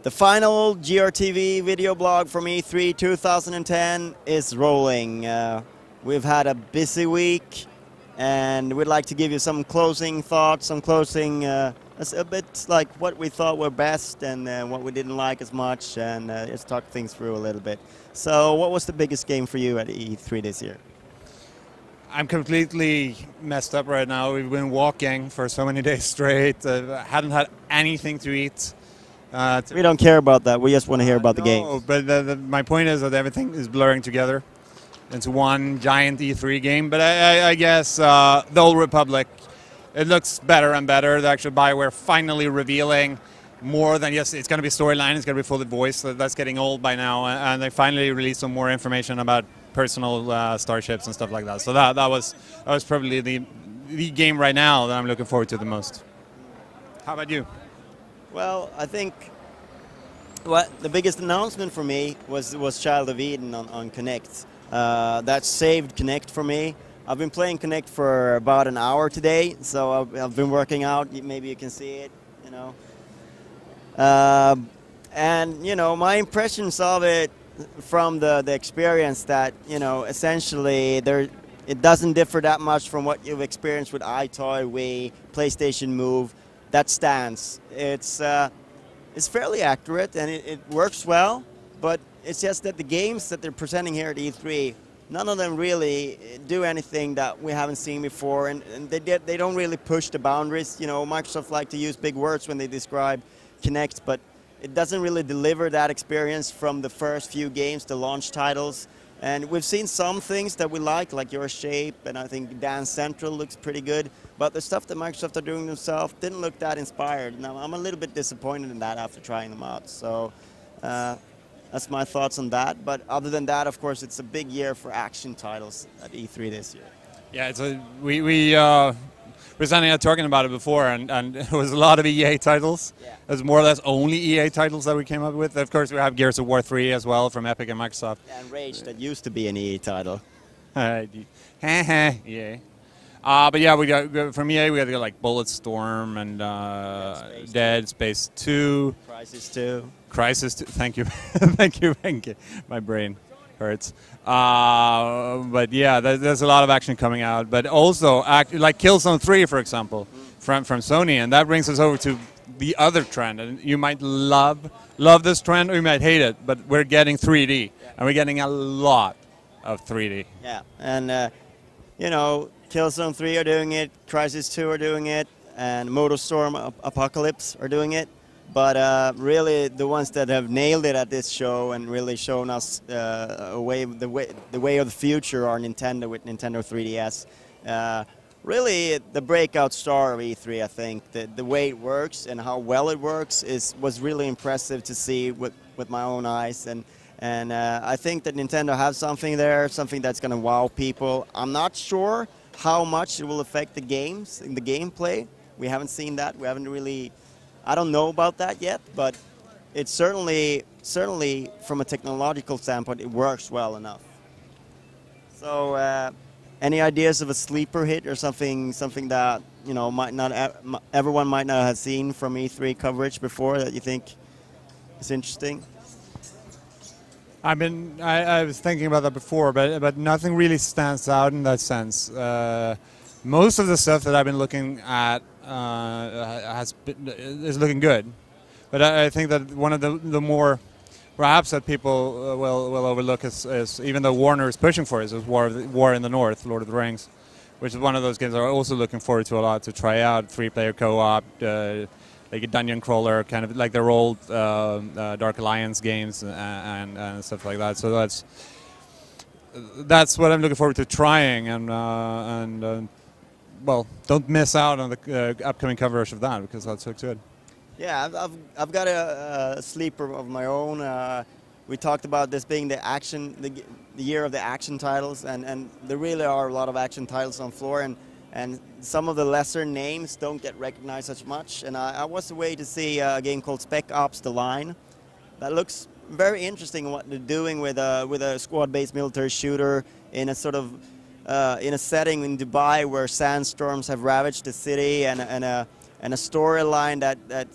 The final GRTV video blog from E3 2010 is rolling. We've had a busy week, and we'd like to give you some closing thoughts, some closing, a bit like what we thought were best and what we didn't like as much, and just talk things through a little bit. So what was the biggest game for you at E3 this year? I'm completely messed up right now. We've been walking for so many days straight. Hadn't had anything to eat. We don't care about that. We just want to hear about the game. No, but my point is that everything is blurring together into one giant E3 game. But I guess the Old Republic, it looks better and better. The actual BioWare finally revealing more than just it's going to be storyline. It's going to be fully voiced. That's getting old by now. And they finally released some more information about personal starships and stuff like that. So that was probably the game right now that I'm looking forward to the most. How about you? Well, I think the biggest announcement for me was Child of Eden on Connect. That saved Connect for me. I've been playing Connect for about an hour today, so I've been working out. Maybe you can see it, you know. And you know, my impressions of it from the experience that, you know, essentially it doesn't differ that much from what you've experienced with iToy, Wii, PlayStation Move. That stands. It's fairly accurate and it works well, but it's just that the games that they're presenting here at E3, none of them really do anything that we haven't seen before, and they don't really push the boundaries. You know, Microsoft like to use big words when they describe Kinect, but it doesn't really deliver that experience from the first few games, the launch titles. And we've seen some things that we like Your Shape, and I think Dance Central looks pretty good. But the stuff that Microsoft are doing themselves didn't look that inspired. Now, I'm a little bit disappointed in that after trying them out. So that's my thoughts on that. But other than that, of course, it's a big year for action titles at E3 this year. Yeah, we were standing here talking about it before, and it was a lot of EA titles. Yeah. It was more or less only EA titles that we came up with. Of course, we have Gears of War 3 as well from Epic and Microsoft. Yeah, and Rage, that used to be an EA title. EA. But yeah, we got from EA. We got like Bulletstorm and Dead Space 2. Crysis 2. Crysis 2. Thank you, thank you, Venke. My brain hurts. But yeah, there's a lot of action coming out. But also, like Killzone 3, for example, from Sony, and that brings us over to the other trend. And you might love this trend, or you might hate it. But we're getting 3D, and we're getting a lot of 3D. Yeah, and you know, Killzone 3 are doing it, Crysis 2 are doing it, and MotorStorm Apocalypse are doing it. But really, the ones that have nailed it at this show and really shown us the way of the future are Nintendo with Nintendo 3DS. Really, the breakout star of E3, I think. The way it works and how well it works was really impressive to see with my own eyes. And I think that Nintendo has something there, something that's going to wow people. I'm not sure how much it will affect the games in the gameplay. We haven't seen that. We haven't really. I don't know about that yet, but it's certainly from a technological standpoint, it works well enough. So, any ideas of a sleeper hit or something that, you know, everyone might not have seen from E3 coverage before that you think is interesting? I was thinking about that before, but nothing really stands out in that sense. Most of the stuff that I've been looking at is looking good, but I think that one of the more perhaps that people will overlook is even though Warner is pushing for it, is War in the North, Lord of the Rings, which is one of those games I'm also looking forward to a lot to try out. 3-player co-op, like a dungeon crawler, kind of like their old Dark Alliance games and stuff like that. So that's what I'm looking forward to trying, and well, don't miss out on the upcoming coverage of that because that looks good. Yeah, I've got a sleeper of my own. We talked about this being the year of the action titles, and there really are a lot of action titles on floor, and some of the lesser names don't get recognized as much. And I was away to see a game called Spec Ops: The Line. That looks very interesting. What they're doing with a squad-based military shooter in a sort of in a setting in Dubai where sandstorms have ravaged the city, and and a storyline that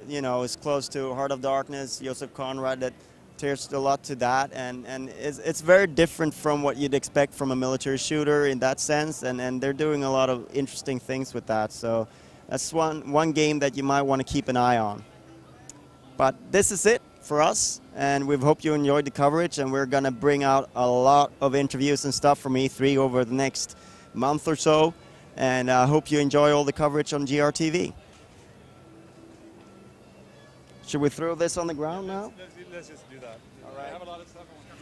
you know, is close to Heart of Darkness, Joseph Conrad, that adheres a lot to that, and it's very different from what you'd expect from a military shooter in that sense, and they're doing a lot of interesting things with that. So that's one game that you might want to keep an eye on. But this is it for us, and we hope you enjoyed the coverage, and we're going to bring out a lot of interviews and stuff from E3 over the next month or so, and I hope you enjoy all the coverage on GRTV. Should we throw this on the ground now? Let's just do that. All right. I have a lot of stuff I want to